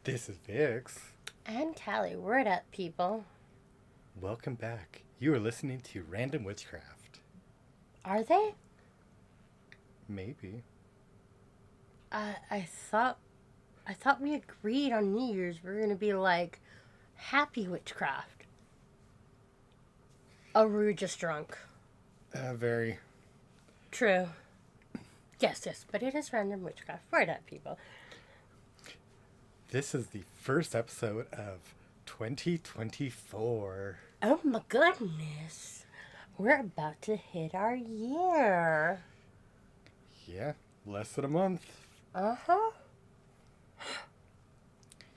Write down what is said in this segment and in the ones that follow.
This is Vix. And Callie, word up, people. Welcome back. You are listening to Random Witchcraft. Are they? Maybe. I thought we agreed on New Year's we were gonna be like happy witchcraft. Oh, we were just drunk. Very. True. Yes, but it is Random Witchcraft. Word up, people. This is the first episode of 2024. Oh my goodness. We're about to hit our year. Yeah, less than a month. Uh-huh.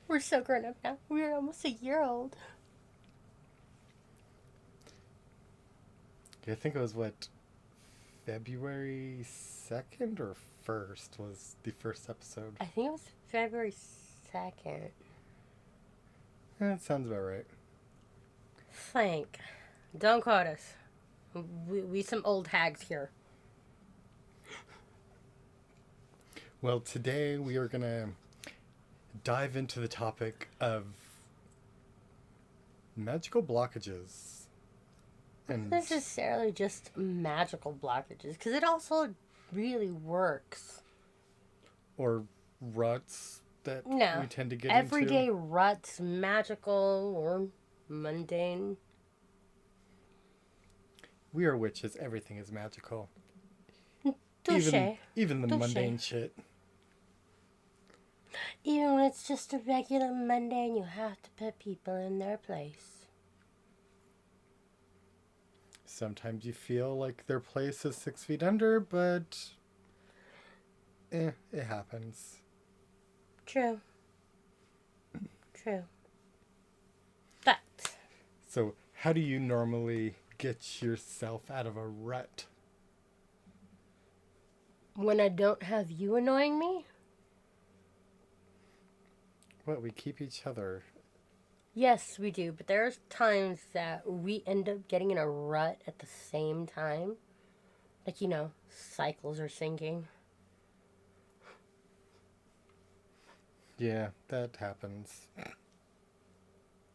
We're so grown up now. We're almost a year old. I think it was February 2nd or 1st was the first episode. I think it was February 2nd. That sounds about right. Think. Don't quote us. We some old hags here. Well, today we are going to dive into the topic of magical blockages. And not necessarily just magical blockages, because it also really works. Or ruts that we tend to get everyday into. ruts, magical or mundane. We are witches. Everything is magical. Touché. Even the mundane shit. Even when it's just a regular mundane, you have to put people in their place. Sometimes you feel like their place is 6 feet under, but it happens. True. But So, how do you normally get yourself out of a rut? When I don't have you annoying me? Well, we keep each other. Yes, we do, but there's times that we end up getting in a rut at the same time. Like, cycles are syncing. Yeah, that happens.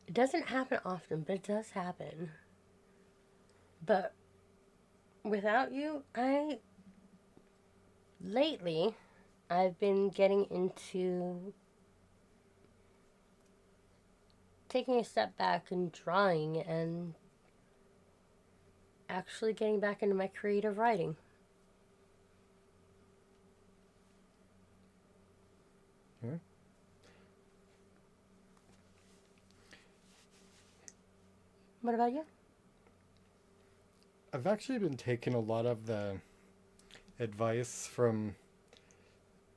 It doesn't happen often, but it does happen. But without you, lately, I've been getting into taking a step back and drawing and actually getting back into my creative writing. Yeah. What about you? I've actually been taking a lot of the advice from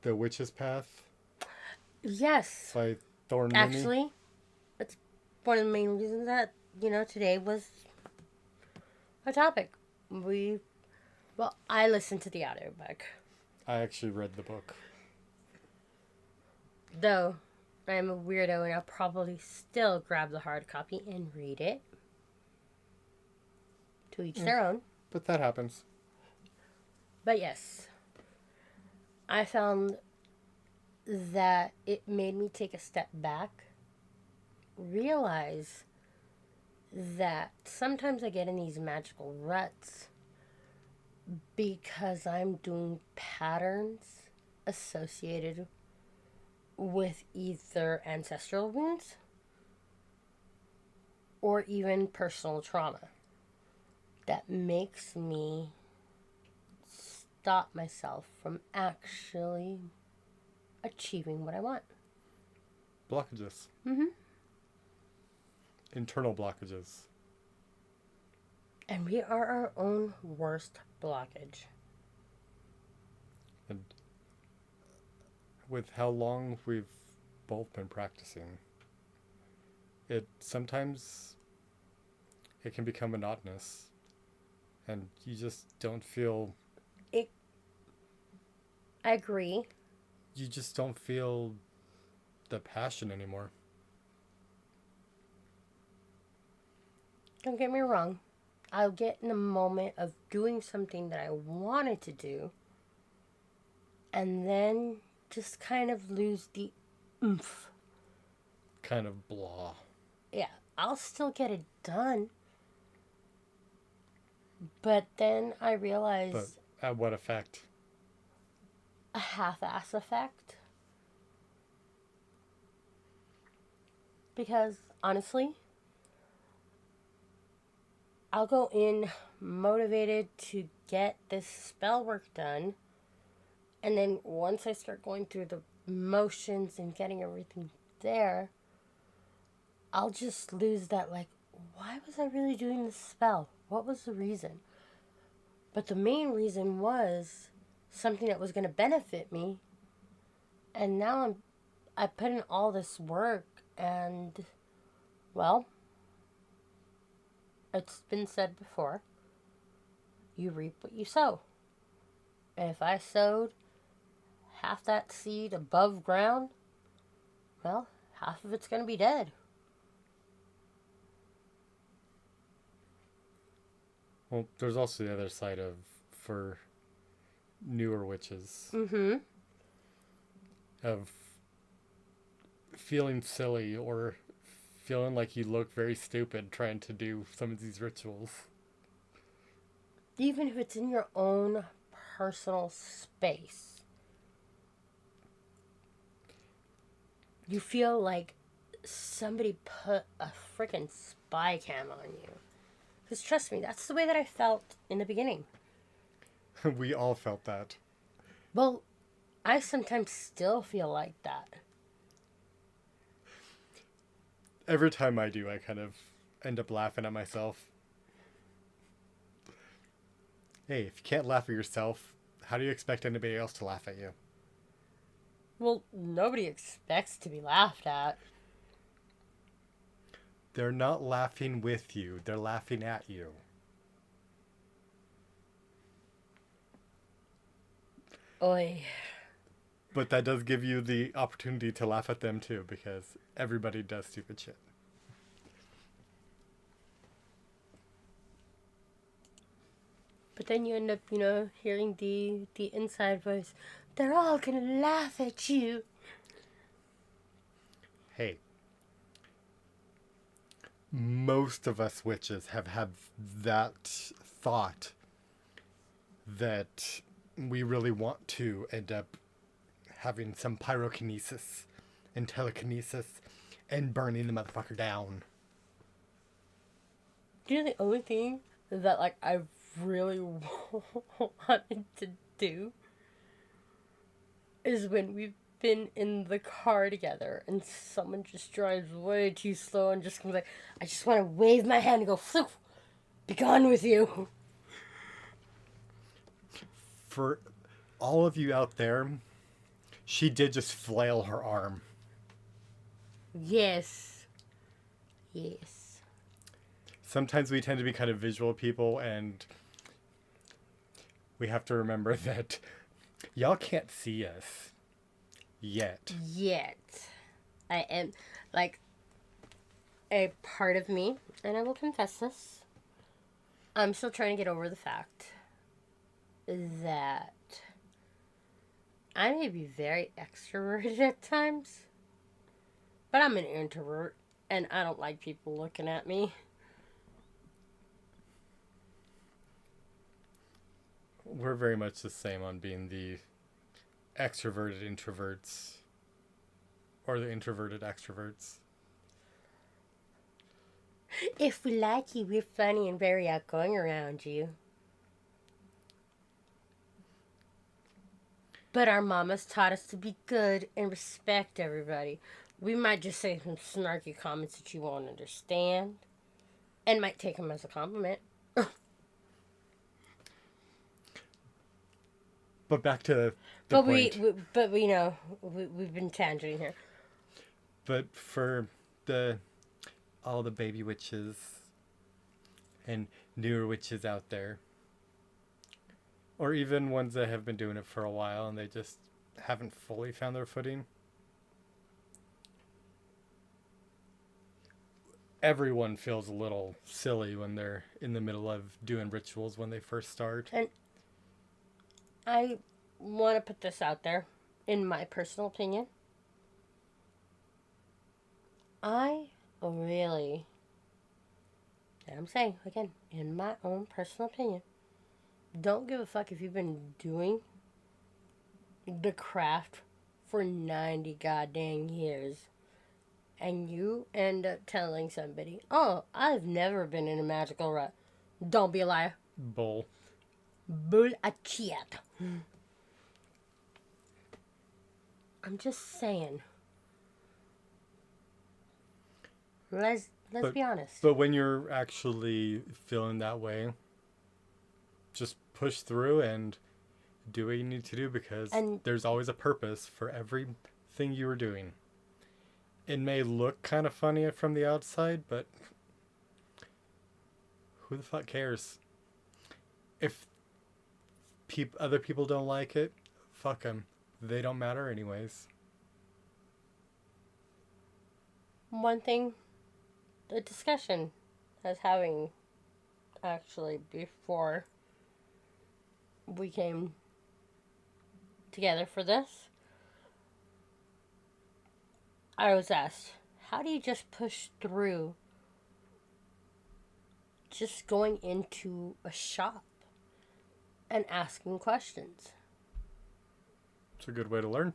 The Witch's Path. Yes. By Thorn Actually, that's one of the main reasons that, today was a topic. I listened to the audiobook. I actually read the book. Though, I'm a weirdo and I'll probably still grab the hard copy and read it. To each their own. But that happens. But yes, I found that it made me take a step back, realize that sometimes I get in these magical ruts because I'm doing patterns associated with either ancestral wounds or even personal trauma. That makes me stop myself from actually achieving what I want. Blockages. Mm-hmm. Internal blockages. And we are our own worst blockage. And with how long we've both been practicing, sometimes it can become monotonous. And you just don't feel... I agree. You just don't feel the passion anymore. Don't get me wrong. I'll get in a moment of doing something that I wanted to do. And then just kind of lose the oomph kind of blah. Yeah, I'll still get it done. But then I realized But at what effect? a half-ass effect. Because honestly, I'll go in motivated to get this spell work done. And then once I start going through the motions and getting everything there, I'll just lose that, like, why was I really doing this spell? What was the reason? But the main reason was something that was going to benefit me. And now I put in all this work and, well, it's been said before, you reap what you sow. And if I sowed half that seed above ground, well, half of it's going to be dead. Well, there's also the other side of, for newer witches, Mm-hmm. of feeling silly or feeling like you look very stupid trying to do some of these rituals. Even if it's in your own personal space, you feel like somebody put a freaking spy cam on you. Because trust me, that's the way that I felt in the beginning. We all felt that. Well, I sometimes still feel like that. Every time I do, I kind of end up laughing at myself. Hey, if you can't laugh at yourself, how do you expect anybody else to laugh at you? Well, nobody expects to be laughed at. They're not laughing with you, they're laughing at you. Oy. But that does give you the opportunity to laugh at them too, because everybody does stupid shit. But then you end up, hearing the inside voice. They're all gonna laugh at you. Hey, most of us witches have had that thought that we really want to end up having some pyrokinesis and telekinesis and burning the motherfucker down. You know the only thing that, like, I really wanted to do is when we've been in the car together and someone just drives way too slow and just comes like, I just want to wave my hand and go, "Phew, be gone with you." For all of you out there, she did just flail her arm. Yes. Yes. Sometimes we tend to be kind of visual people, and we have to remember that y'all can't see us yet. Yet. I am, like, a part of me, and I will confess this, I'm still trying to get over the fact that I may be very extroverted at times, but I'm an introvert, and I don't like people looking at me. We're very much the same on being the extroverted introverts or the introverted extroverts. If we like you, we're funny and very outgoing around you. But our mamas taught us to be good and respect everybody. We might just say some snarky comments that you won't understand, and might take them as a compliment. But back to the But point. we've been tangenting here. But for all the baby witches and newer witches out there, or even ones that have been doing it for a while and they just haven't fully found their footing, everyone feels a little silly when they're in the middle of doing rituals when they first start. And I want to put this out there, in my personal opinion. I really, and I'm saying, again, in my own personal opinion, don't give a fuck if you've been doing the craft for 90 goddamn years and you end up telling somebody, oh, I've never been in a magical rut. Don't be a liar. Bull. Bullshit. I'm just saying. Let's But be honest. but when you're actually feeling that way, just push through and do what you need to do, because And there's always a purpose for everything you were doing. It may look kind of funny from the outside, but who the fuck cares? If other people don't like it, fuck them. They don't matter anyways. one thing, the discussion I was having actually before we came together for this, I was asked, how do you just push through just going into a shop and asking questions? It's a good way to learn.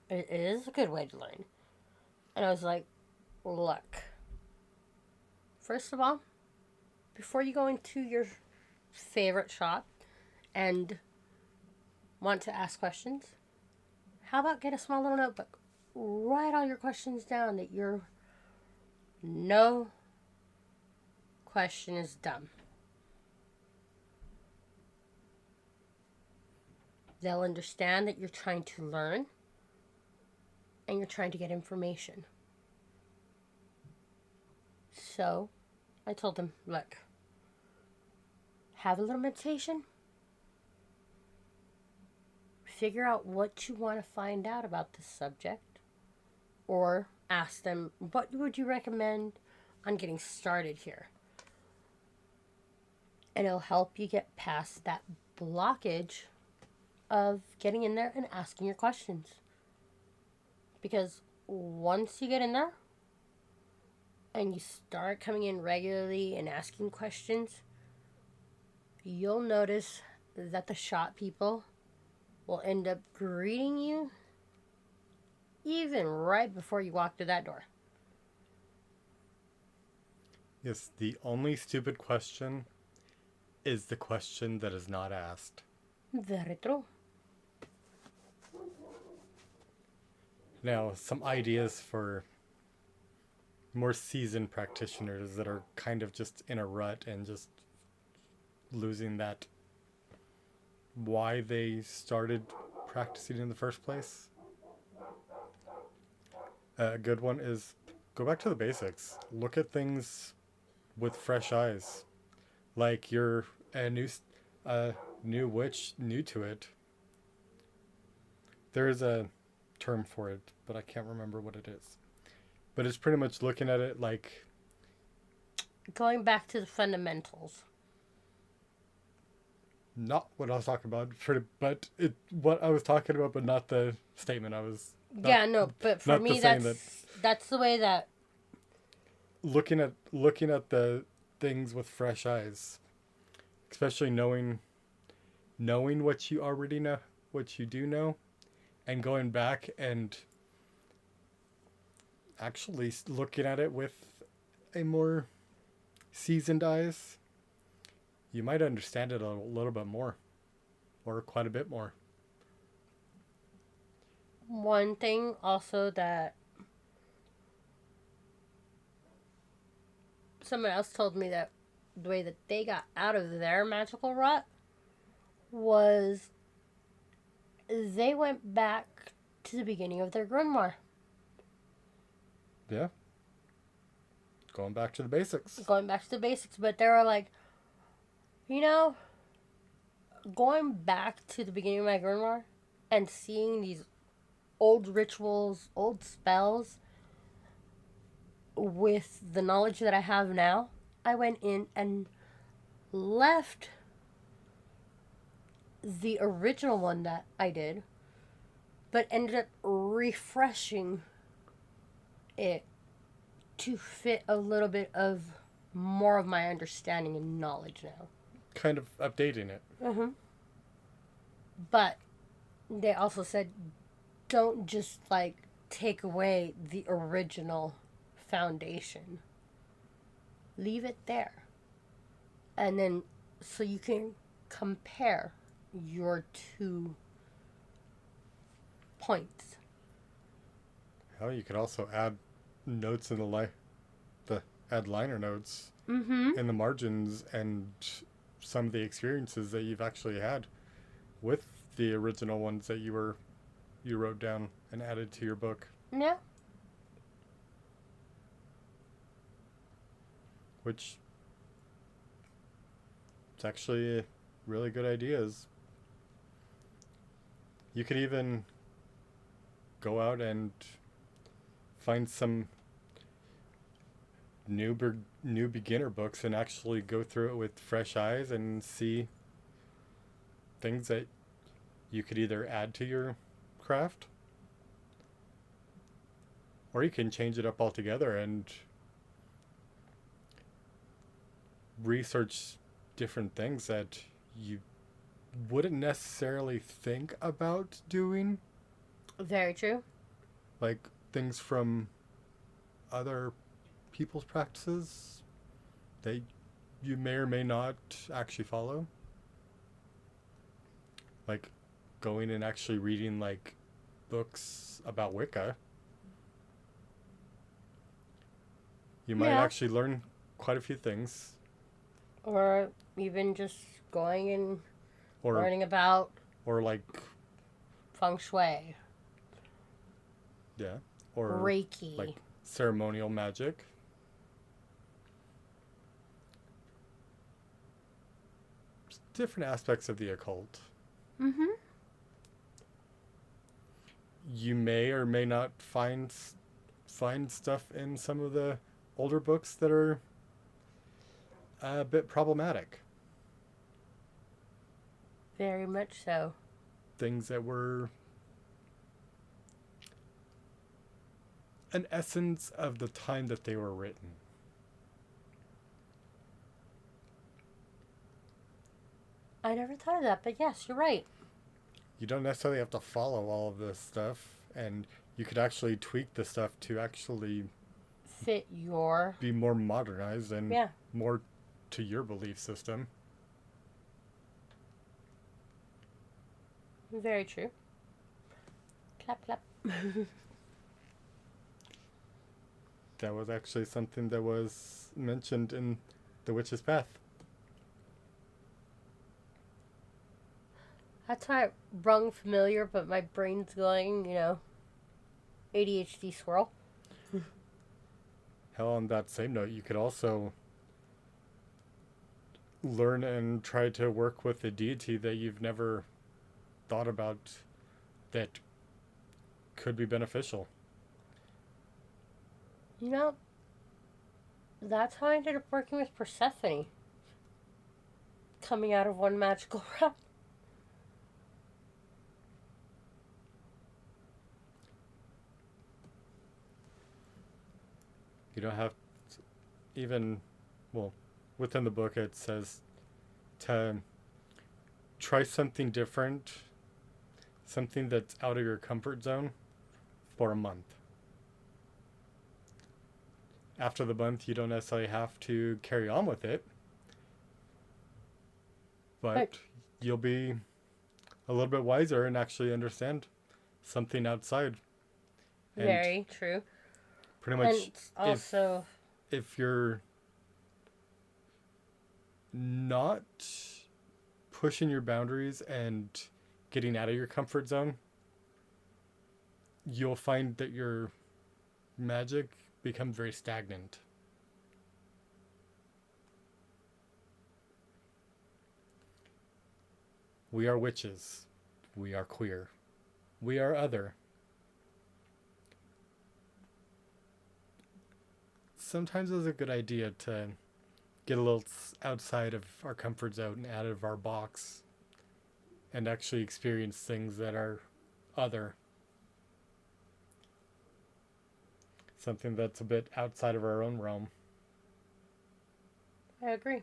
It is a good way to learn. And I was like, look, first of all, before you go into your favorite shop and want to ask questions, how about get a small little notebook? Write all your questions down that no question is dumb. They'll understand that you're trying to learn and you're trying to get information. So I told them, look, have a little meditation. Figure out what you want to find out about this subject. Or ask them, what would you recommend on getting started here? And it'll help you get past that blockage of getting in there and asking your questions. Because once you get in there and you start coming in regularly and asking questions, you'll notice that the shop people will end up greeting you even right before you walk through that door. Yes, the only stupid question is the question that is not asked. Very true. Now, some ideas for more seasoned practitioners that are kind of just in a rut and just losing that why they started practicing in the first place. A good one is go back to the basics. Look at things with fresh eyes. Like you're a new witch, new to it. There is a term for it, but I can't remember what it is. But it's pretty much looking at it like going back to the fundamentals. Not what I was talking about, but what I was talking about, but not the statement I was. But for me, that's the way that looking at the things with fresh eyes, especially knowing what you already know, what you do know, and going back and actually looking at it with a more seasoned eyes, you might understand it a little bit more, or quite a bit more. One thing also that someone else told me, that the way that they got out of their magical rut was they went back to the beginning of their grimoire. Yeah. Going back to the basics. But they were like, going back to the beginning of my grimoire and seeing these old rituals, old spells, with the knowledge that I have now, I went in and left the original one that I did, but ended up refreshing it to fit a little bit of more of my understanding and knowledge now. Kind of updating it. Mm-hmm. But they also said, don't just like take away the original foundation. Leave it there. And then so you can compare your 2 points. Hell, you could also add notes in add liner notes Mm-hmm. in the margins and some of the experiences that you've actually had with the original ones that you wrote down and added to your book. Yeah. Which it's actually a really good ideas. You could even go out and find some new beginner books and actually go through it with fresh eyes and see things that you could either add to your craft, or you can change it up altogether and research different things that you wouldn't necessarily think about doing, Very true. like things from other people's practices that you may or may not actually follow, like going and actually reading like books about Wicca. You might Yeah. actually learn quite a few things, Or even just going and or learning about like feng shui, yeah, or Reiki. like ceremonial magic. Different aspects of the occult. Mm-hmm. You may or may not find stuff in some of the older books that are a bit problematic. Very much so. Things that were an essence of the time that they were written. I never thought of that, but yes, you're right. You don't necessarily have to follow all of this stuff, and you could actually tweak the stuff to actually Fit your... be more modernized and Yeah. more to your belief system. Very true. Clap, clap. That was actually something that was mentioned in The Witch's Path. That's why it rung familiar, but my brain's going, ADHD swirl. Hell, on that same note, you could also learn and try to work with a deity that you've never thought about that could be beneficial. That's how I ended up working with Persephone. Coming out of one magical realm. You don't have to even, well, within the book it says to try something different, something that's out of your comfort zone for a month. After the month, you don't necessarily have to carry on with it, but Right. you'll be a little bit wiser and actually understand something outside. And Very true. pretty And much, it's also... if you're not pushing your boundaries and getting out of your comfort zone, you'll find that your magic becomes very stagnant. We are witches. We are queer. We are other. Sometimes it's a good idea to get a little outside of our comfort zone and out of our box and actually experience things that are other. something that's a bit outside of our own realm. I agree.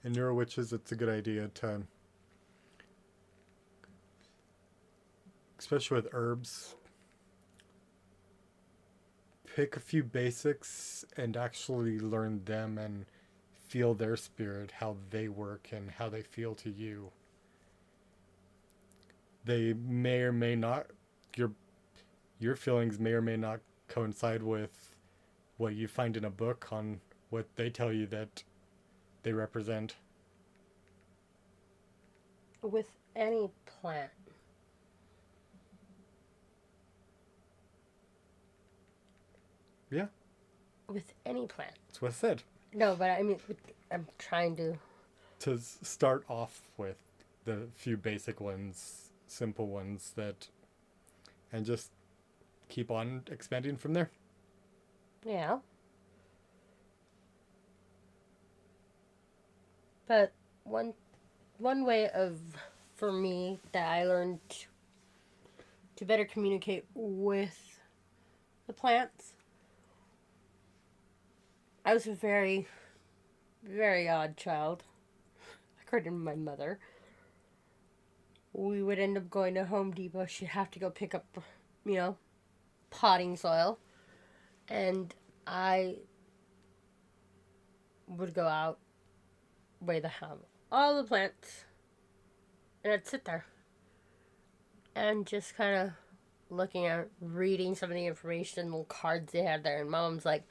In Neuro Witches, it's a good idea to, especially with herbs, pick a few basics and actually learn them and feel their spirit, how they work and how they feel to you. They may or may not, your feelings may or may not coincide with what you find in a book on what they tell you that they represent. With any plant. Yeah. With any plant. That's what I said. No, but I mean, I'm trying to... To start off with the few basic ones, simple ones that, and just keep on expanding from there. Yeah. But one way of, for me, that I learned to better communicate with the plants, I was a very, very odd child, according to my mother. We would end up going to Home Depot. She'd have to go pick up, potting soil. And I would go out where they have all the plants. And I'd sit there. And just kind of looking at, reading some of the information, little cards they had there. And Mom's like,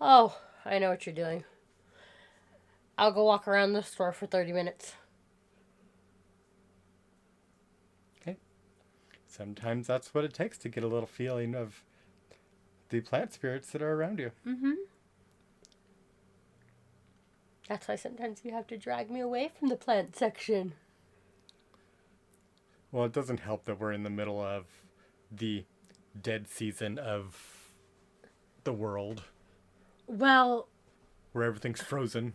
"Oh, I know what you're doing. I'll go walk around the store for 30 minutes. Okay. Sometimes that's what it takes to get a little feeling of the plant spirits that are around you. Mm-hmm. That's why sometimes you have to drag me away from the plant section. Well, it doesn't help that we're in the middle of the dead season of the world. Well... Where everything's frozen.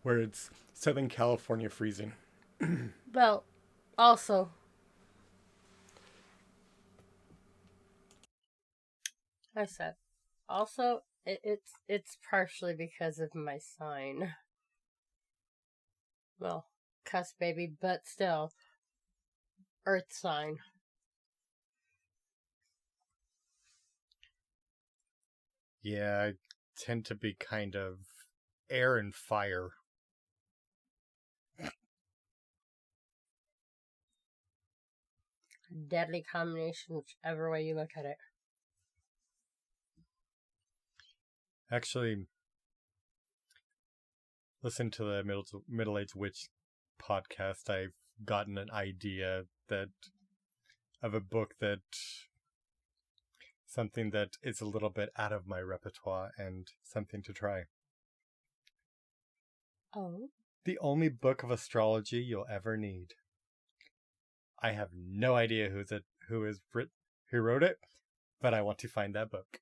Where it's Southern California freezing. Well, also... I said, also, it's partially because of my sign. Well, cusp baby, but still, earth sign. Yeah, I tend to be kind of air and fire. Deadly combination, whichever way you look at it. Actually, listen to the Middle-Aged Witch podcast. I've gotten an idea of a book that, something that is a little bit out of my repertoire and something to try. Oh? The only book of astrology you'll ever need. I have no idea who wrote it, but I want to find that book.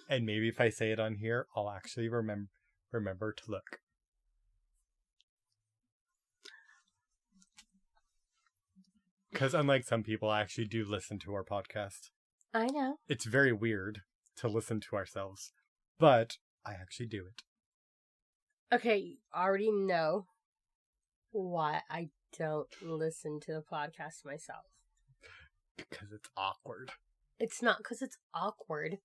And maybe if I say it on here, I'll actually remember to look. Because unlike some people, I actually do listen to our podcast. I know. It's very weird to listen to ourselves, but I actually do it. Okay, you already know why I don't listen to the podcast myself. Because it's awkward. It's not because it's awkward.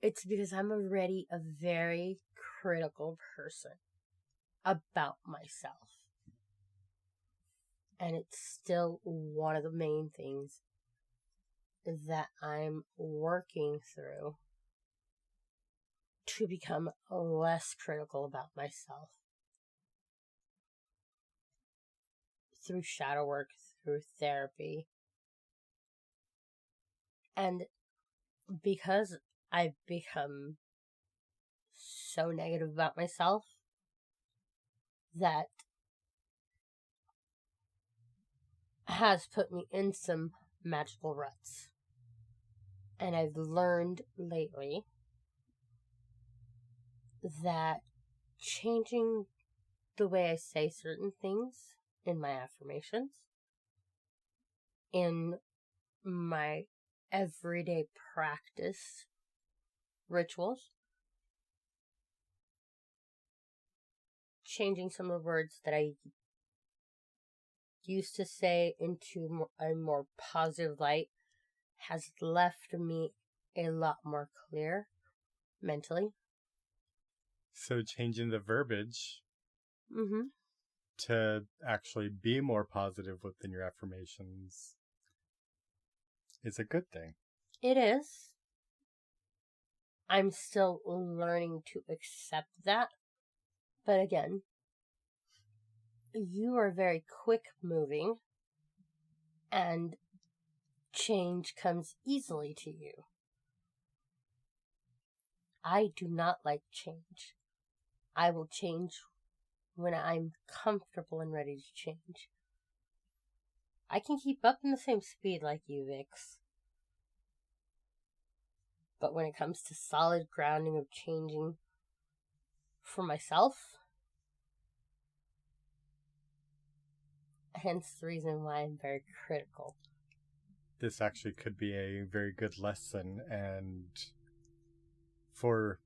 It's because I'm already a very critical person about myself. And it's still one of the main things that I'm working through to become less critical about myself. Through shadow work, through therapy. And because I've become so negative about myself that has put me in some magical ruts. And I've learned lately that changing the way I say certain things in my affirmations, in my everyday practice rituals, changing some of the words that I used to say into a more positive light has left me a lot more clear mentally. So changing the verbiage Mm-hmm. to actually be more positive within your affirmations is a good thing. It is. I'm still learning to accept that. But again, you are very quick moving and change comes easily to you. I do not like change. I will change when I'm comfortable and ready to change. I can keep up in the same speed like you, Vix. But when it comes to solid grounding of changing for myself, hence the reason why I'm very critical. This actually could be a very good lesson and for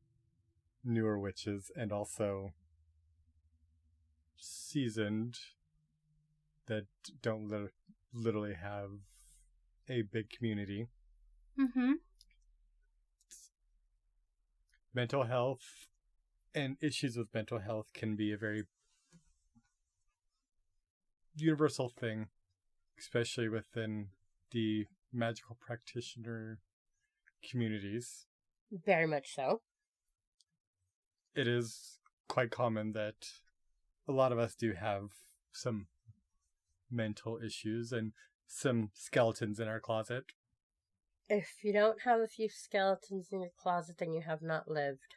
newer witches and also seasoned that don't literally have a big community. Mm-hmm. Mental health and issues with mental health can be a very universal thing, especially within the magical practitioner communities. Very much so. It is quite common that a lot of us do have some mental issues and some skeletons in our closet. If you don't have a few skeletons in your closet, then you have not lived.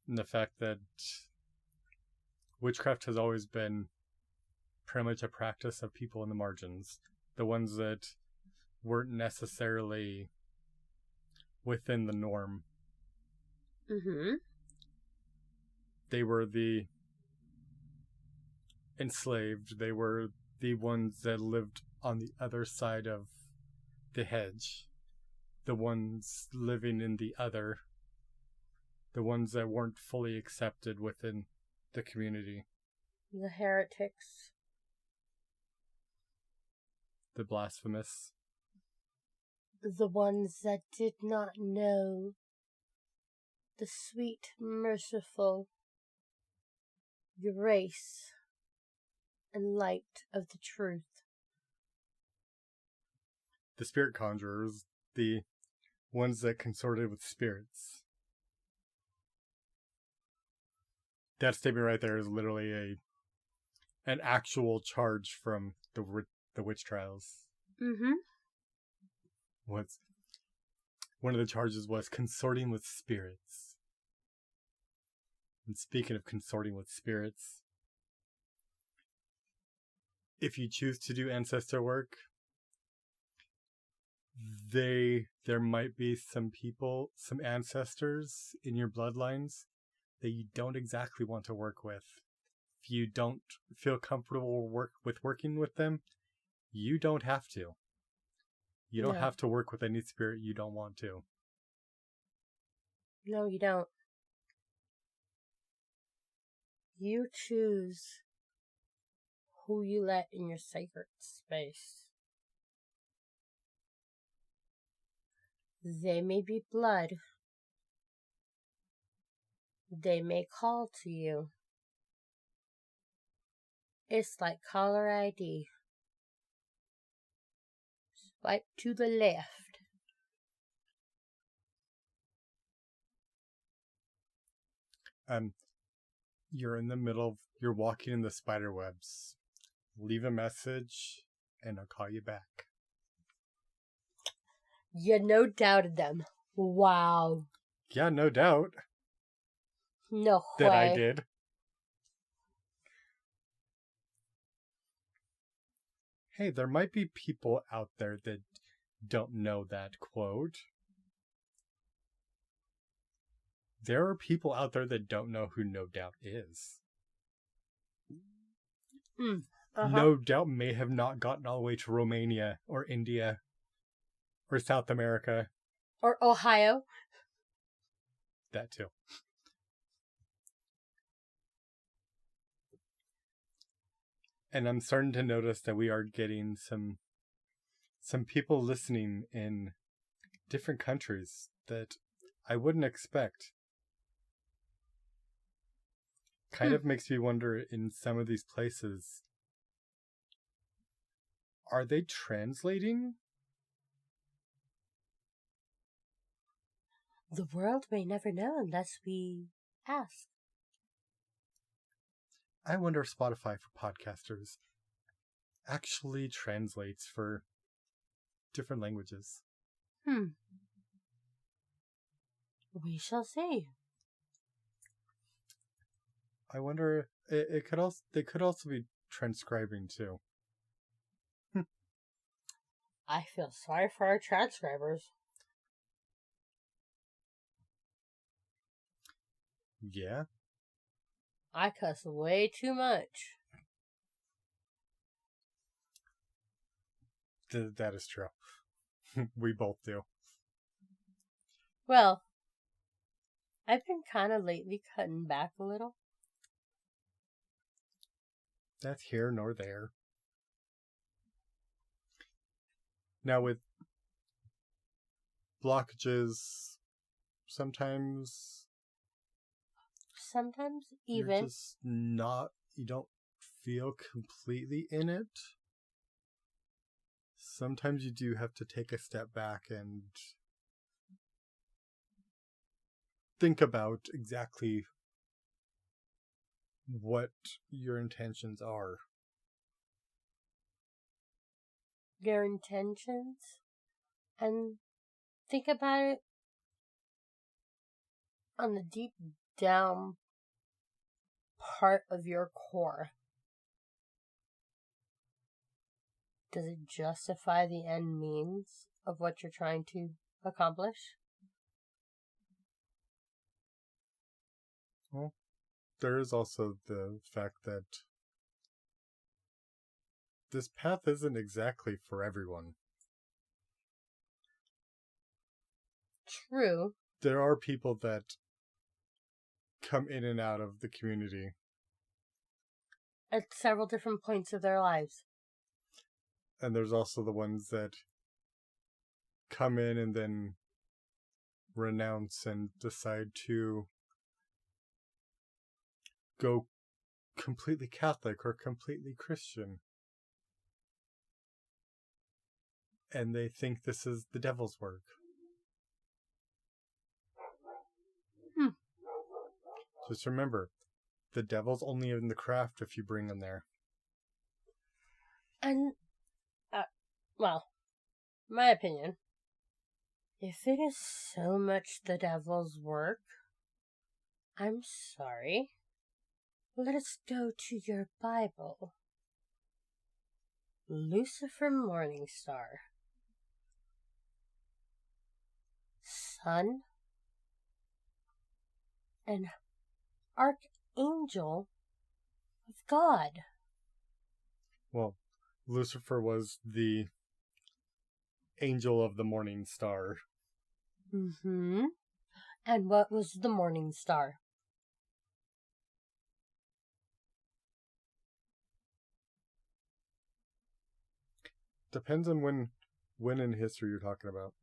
And the fact that witchcraft has always been pretty much a practice of people in the margins. The ones that weren't necessarily within the norm. Mm-hmm. They were the enslaved. They were the ones that lived on the other side of the hedge. The ones living in the other. The ones that weren't fully accepted within the community. The heretics. The blasphemous. The ones that did not know the sweet, merciful grace and light of the truth. The spirit conjurers, the ones that consorted with spirits. That statement right there is literally an actual charge from the witch trials. Mm-hmm. One of the charges was consorting with spirits. And speaking of consorting with spirits, if you choose to do ancestor work, there might be some people, some ancestors in your bloodlines that you don't exactly want to work with. If you don't feel comfortable working with them, you don't have to. You don't have to work with any spirit you don't want to. No, you don't. You choose who you let in your sacred space. They may be blood. They may call to you. It's like caller ID. Swipe to the left. You're walking in the spider webs. Leave a message and I'll call you back. You no doubted them. Wow. Yeah, no doubt. No that way. I did. Hey, there might be people out there that don't know that quote. There are people out there that don't know who No Doubt is. no doubt may have not gotten all the way to Romania or India or South America. Or Ohio. That too. And I'm starting to notice that we are getting some people listening in different countries that I wouldn't expect. Kind of makes me wonder, in some of these places, are they translating? The world may never know unless we ask. I wonder if Spotify for podcasters actually translates for different languages. We shall see. I wonder, it could also, they could also be transcribing too. I feel sorry for our transcribers. Yeah. I cuss way too much. That is true. We both do. Well, I've been kind of lately cutting back a little. That's here nor there. Now with blockages, sometimes even you're just not, you don't feel completely in it. Sometimes you do have to take a step back and think about exactly what your intentions are. your intentions and think about it on the deep down part of your core. Does it justify the end means of what you're trying to accomplish? Well, there is also the fact that this path isn't exactly for everyone. True. There are people that come in and out of the community At several different points of their lives. and there's also the ones that come in and then renounce and decide to go completely Catholic or completely Christian. And they think this is the devil's work. Just remember, the devil's only in the craft if you bring him there. And, well, my opinion, if it is so much the devil's work, I'm sorry. Let us go to your Bible. Lucifer Morningstar. Son and Archangel of God. Well, Lucifer was the angel of the morning star. Mm-hmm. And what was the morning star? Depends on when in history you're talking about.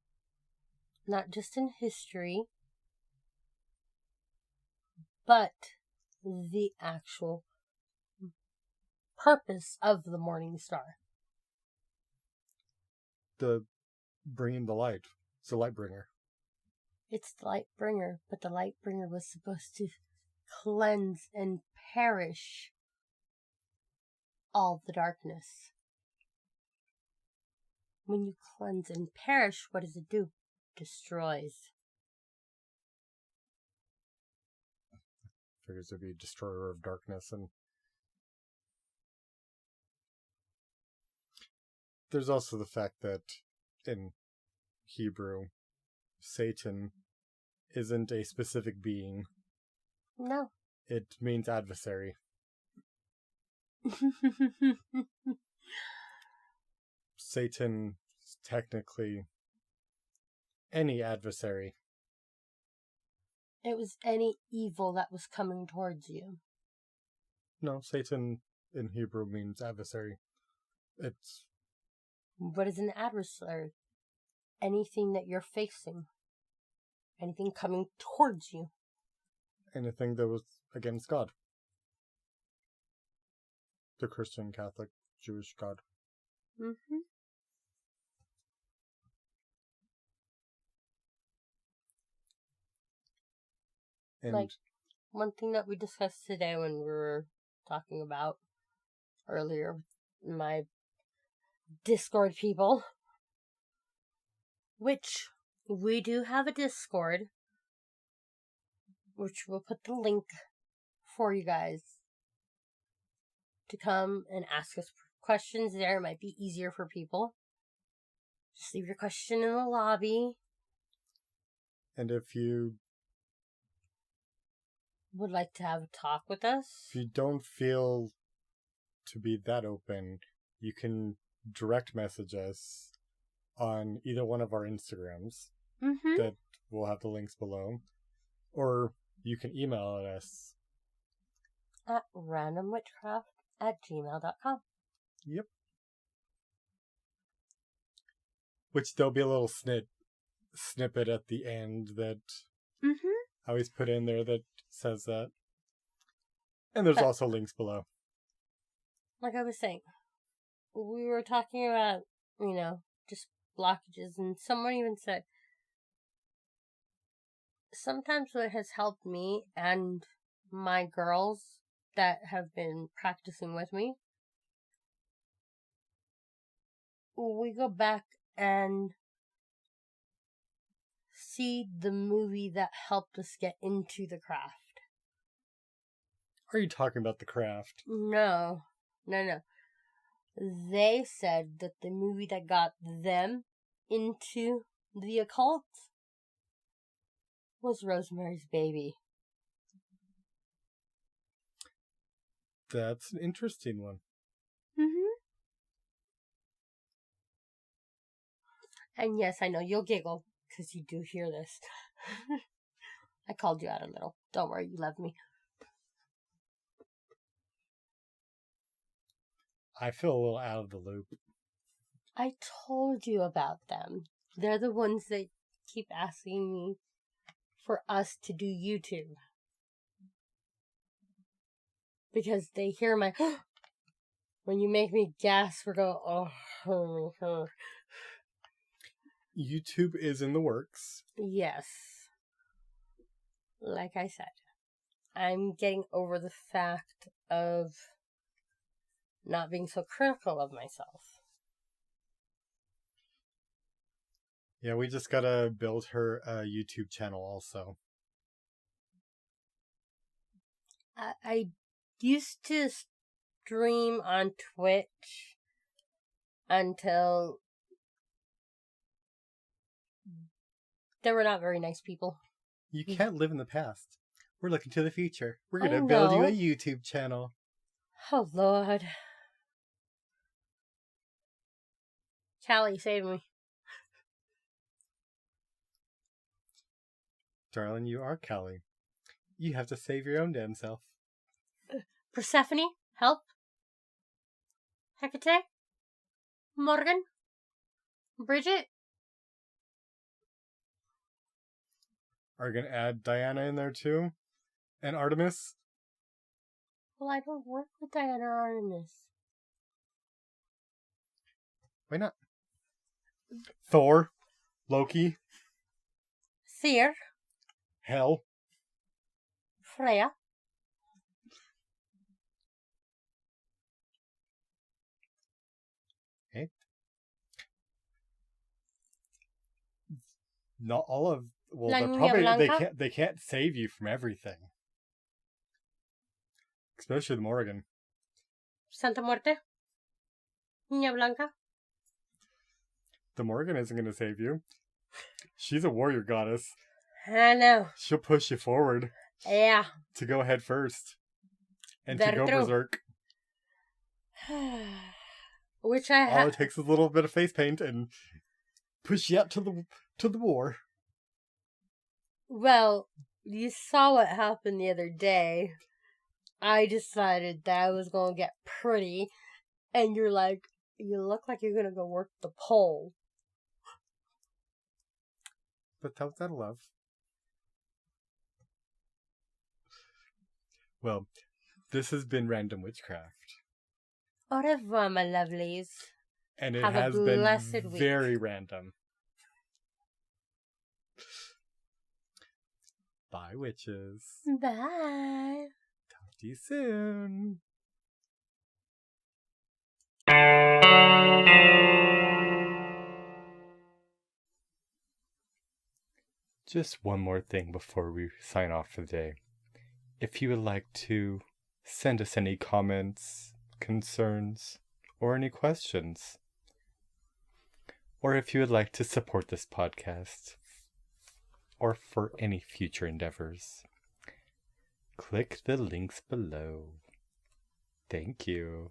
Not just in history, but the actual purpose of the morning star. The bringing the light. It's the light bringer. It's the light bringer, but the light bringer was supposed to cleanse and perish all the darkness. When you cleanse and perish, what does it do? Destroys. Figures to be a destroyer of darkness. And there's also the fact that in Hebrew, Satan isn't a specific being. No. It means adversary. Satan is technically any adversary. It was any evil that was coming towards you. No, Satan in Hebrew means adversary. It's... What is an adversary? Anything that you're facing. Anything coming towards you. anything that was against God. The Christian, Catholic, Jewish God. Mm-hmm. And Like, one thing that we discussed today when we were talking about earlier with my Discord people, which we do have a Discord, which we'll put the link for you guys to come and ask us questions there. It might be easier for people. Just leave your question in the lobby. and if you Would like to have a talk with us? if you don't feel to be that open, you can direct message us on either one of our Instagrams Mm-hmm. that we'll have the links below, or you can email us. At randomwitchcraft@gmail.com. Yep. Which there'll be a little snippet at the end that Mm-hmm. I always put in there that says that. And there's But- also links below. Like I was saying, we were talking about, just blockages, and someone even said, sometimes what has helped me and my girls that have been practicing with me, we go back and see the movie that helped us get into the craft. Are you talking about The Craft? No. They said that the movie that got them into the occult was Rosemary's Baby. That's an interesting one. Mm-hmm. And yes, I know you'll giggle because you do hear this. I called you out a little. Don't worry, you love me. I feel a little out of the loop. I told you about them. They're the ones that keep asking me for us to do YouTube. Because they hear my... when you make me gasp or go, oh. YouTube is in the works. Yes. Like I said, I'm getting over the fact of not being so critical of myself. Yeah, we just gotta build her a YouTube channel also. I used to stream on Twitch until there were not very nice people. You can't live in the past. We're looking to the future. We're I gonna build you know. a YouTube channel. Oh, Lord. Callie, save me. Darling, you are Callie. You have to save your own damn self. Persephone, help. Hecate, Morgan, Bridget. Are you gonna add Diana in there too? And Artemis? Well, I don't work with Diana Artemis. Why not? Thor? Loki? Seer, Hell? Freya. Okay. Not all of... Well, La they're Niña probably... Blanca? They can't save you from everything. Especially the Morrigan. Santa Muerte, Niña Blanca. The Morrigan isn't gonna save you. She's a warrior goddess. I know. She'll push you forward Yeah. to go head first. And to Very go true. berserk. Which I All have. it takes is a little bit of face paint and push you out to the war. Well, you saw what happened the other day. I decided that I was going to get pretty, and you're like, you look like you're going to go work the pole. But that was out of love. Well, this has been Random Witchcraft. Au revoir, my lovelies. And it Have a has blessed been week. very random. Bye, witches. Bye. Talk to you soon. Just one more thing before we sign off for the day. If you would like to send us any comments, concerns, or any questions, or if you would like to support this podcast, or for any future endeavors, click the links below. Thank you.